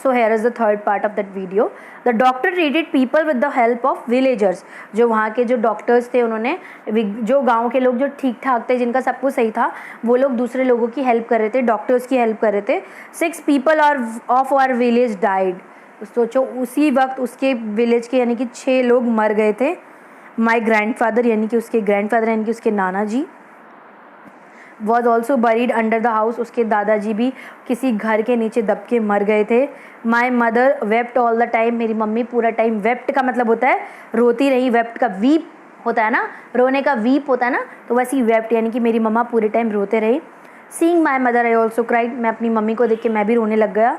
So here is the third part of that video. The doctor treated people with the help of villagers. जो वहाँ के जो doctors थे उन्होंने जो गांव के लोग जो ठीक ठाक थे, जिनका सब कुछ सही था, वो लोग दूसरे लोगों की हेल्प कर रहे थे, डॉक्टर्स की हेल्प कर रहे थे. 6 people of our village died. सोचो उसी वक्त उसके विलेज के यानी कि 6 लोग मर गए थे. माई ग्रैंडफादर यानी कि उसके ग्रैंडफादर यानी कि उसके नाना जी was also buried under the house. उसके दादाजी भी किसी घर के नीचे दब के मर गए थे. My mother wept all the time. मेरी मम्मी पूरा टाइम, वेप्ट का मतलब होता है रोती रही, वेप्ट का वीप होता है ना, रोने का वीप होता है ना, तो वैसी वेप्ट यानी कि मेरी मम्मा पूरे टाइम रोते रही. Seeing my mother I also cried. मैं अपनी मम्मी को देख के मैं भी रोने लग गया.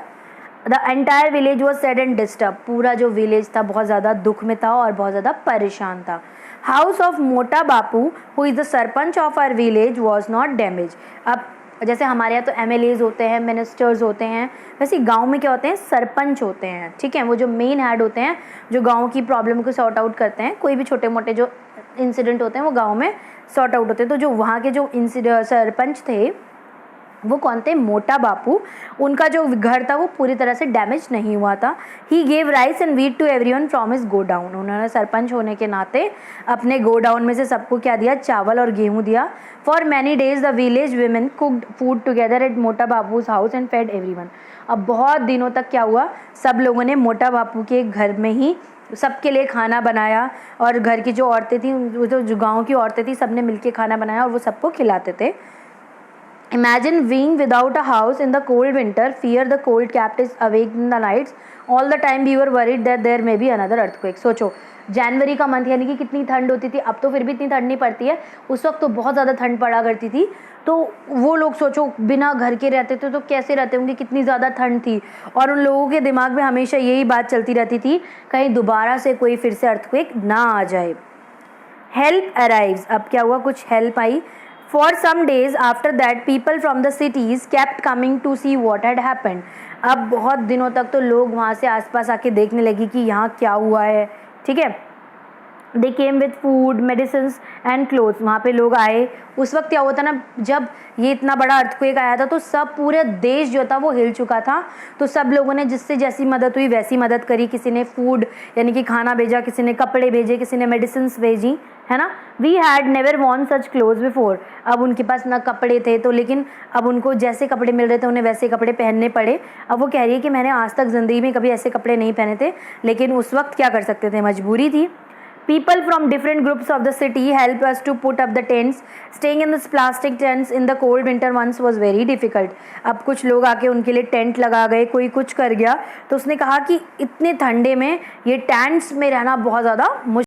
The entire village was sad and disturb. पूरा जो विलेज था बहुत ज़्यादा दुख में था और बहुत ज़्यादा परेशान था. House of Mota Bapu who is the sarpanch of our village was not damage. अब जैसे हमारे यहाँ तो MLAs होते हैं, मिनिस्टर्स होते हैं, वैसे गांव में क्या होते हैं, सरपंच होते हैं. ठीक है, वो जो मेन हेड होते हैं जो गांव की प्रॉब्लम को सॉर्ट आउट करते हैं. कोई भी छोटे मोटे जो इंसिडेंट होते हैं वो गांव में सॉर्ट आउट होते हैं. तो जो वहाँ के जो सरपंच थे वो कौन थे, मोटा बापू. उनका जो घर था वो पूरी तरह से डैमेज नहीं हुआ था. He gave rice and wheat to everyone from his godown. उन्होंने सरपंच होने के नाते अपने गोडाउन में से सबको क्या दिया, चावल और गेहूं दिया. For many days the village women cooked food together at मोटा बापूज हाउस एंड फेड एवरीवन. अब बहुत दिनों तक क्या हुआ, सब लोगों ने मोटा बापू के घर में ही सबके लिए खाना बनाया और घर की जो औरतें थी, जो गाँव की औरतें थी, सब ने मिल के खाना बनाया और वो सबको खिलाते थे. Imagine being without a house in the cold winter. Fear the cold kept us awake in the nights. All the time we were worried that there may be another earthquake. सोचो जनवरी का मंथ यानी कि कितनी ठंड होती थी. अब तो फिर भी इतनी ठंड नहीं पड़ती है, उस वक्त तो बहुत ज़्यादा ठंड पड़ा करती थी. तो वो लोग सोचो बिना घर के रहते थे तो कैसे रहते होंगे, कितनी ज़्यादा ठंड थी. और उन लोगों के दिमाग में हमेशा यही बात चलती रहती थी, कहीं दोबारा से कोई फिर से अर्थक्वेक ना आ जाए. Help arrives. अब क्या हुआ, कुछ help I. For some days after that, people from the cities kept coming to see what had happened. अब बहुत दिनों तक तो लोग वहाँ से आसपास आके देखने लगे कि यहाँ क्या हुआ है. ठीक है, They came with food, medicines and clothes. वहाँ पे लोग आए. उस वक्त क्या हुआ था ना, जब ये इतना बड़ा अर्थक्वेक आया था तो सब पूरे देश जो था वो हिल चुका था. तो सब लोगों ने जिससे जैसी मदद हुई वैसी मदद करी. किसी ने फूड यानी कि खाना भेजा, किसी ने कपड़े भेजे, किसी ने मेडिसिन्स भेजी, है ना. We had never worn such clothes before. अब उनके पास ना कपड़े थे तो, लेकिन अब उनको जैसे कपड़े मिल रहे थे उन्हें वैसे कपड़े पहनने पड़े. अब वो कह रही है कि मैंने आज तक ज़िंदगी में कभी ऐसे कपड़े नहीं पहने थे, लेकिन उस वक्त क्या कर सकते थे, मजबूरी थी. People from different groups of the city helped us to put up the tents. Staying in this plastic tents in the cold winter months was very difficult. अब कुछ लोग आके उनके लिए टेंट लगा गए, कोई कुछ कर गया. तो उसने कहा कि इतने ठंडे में ये टेंट्स में रहना बहुत ज़्यादा मुश्किल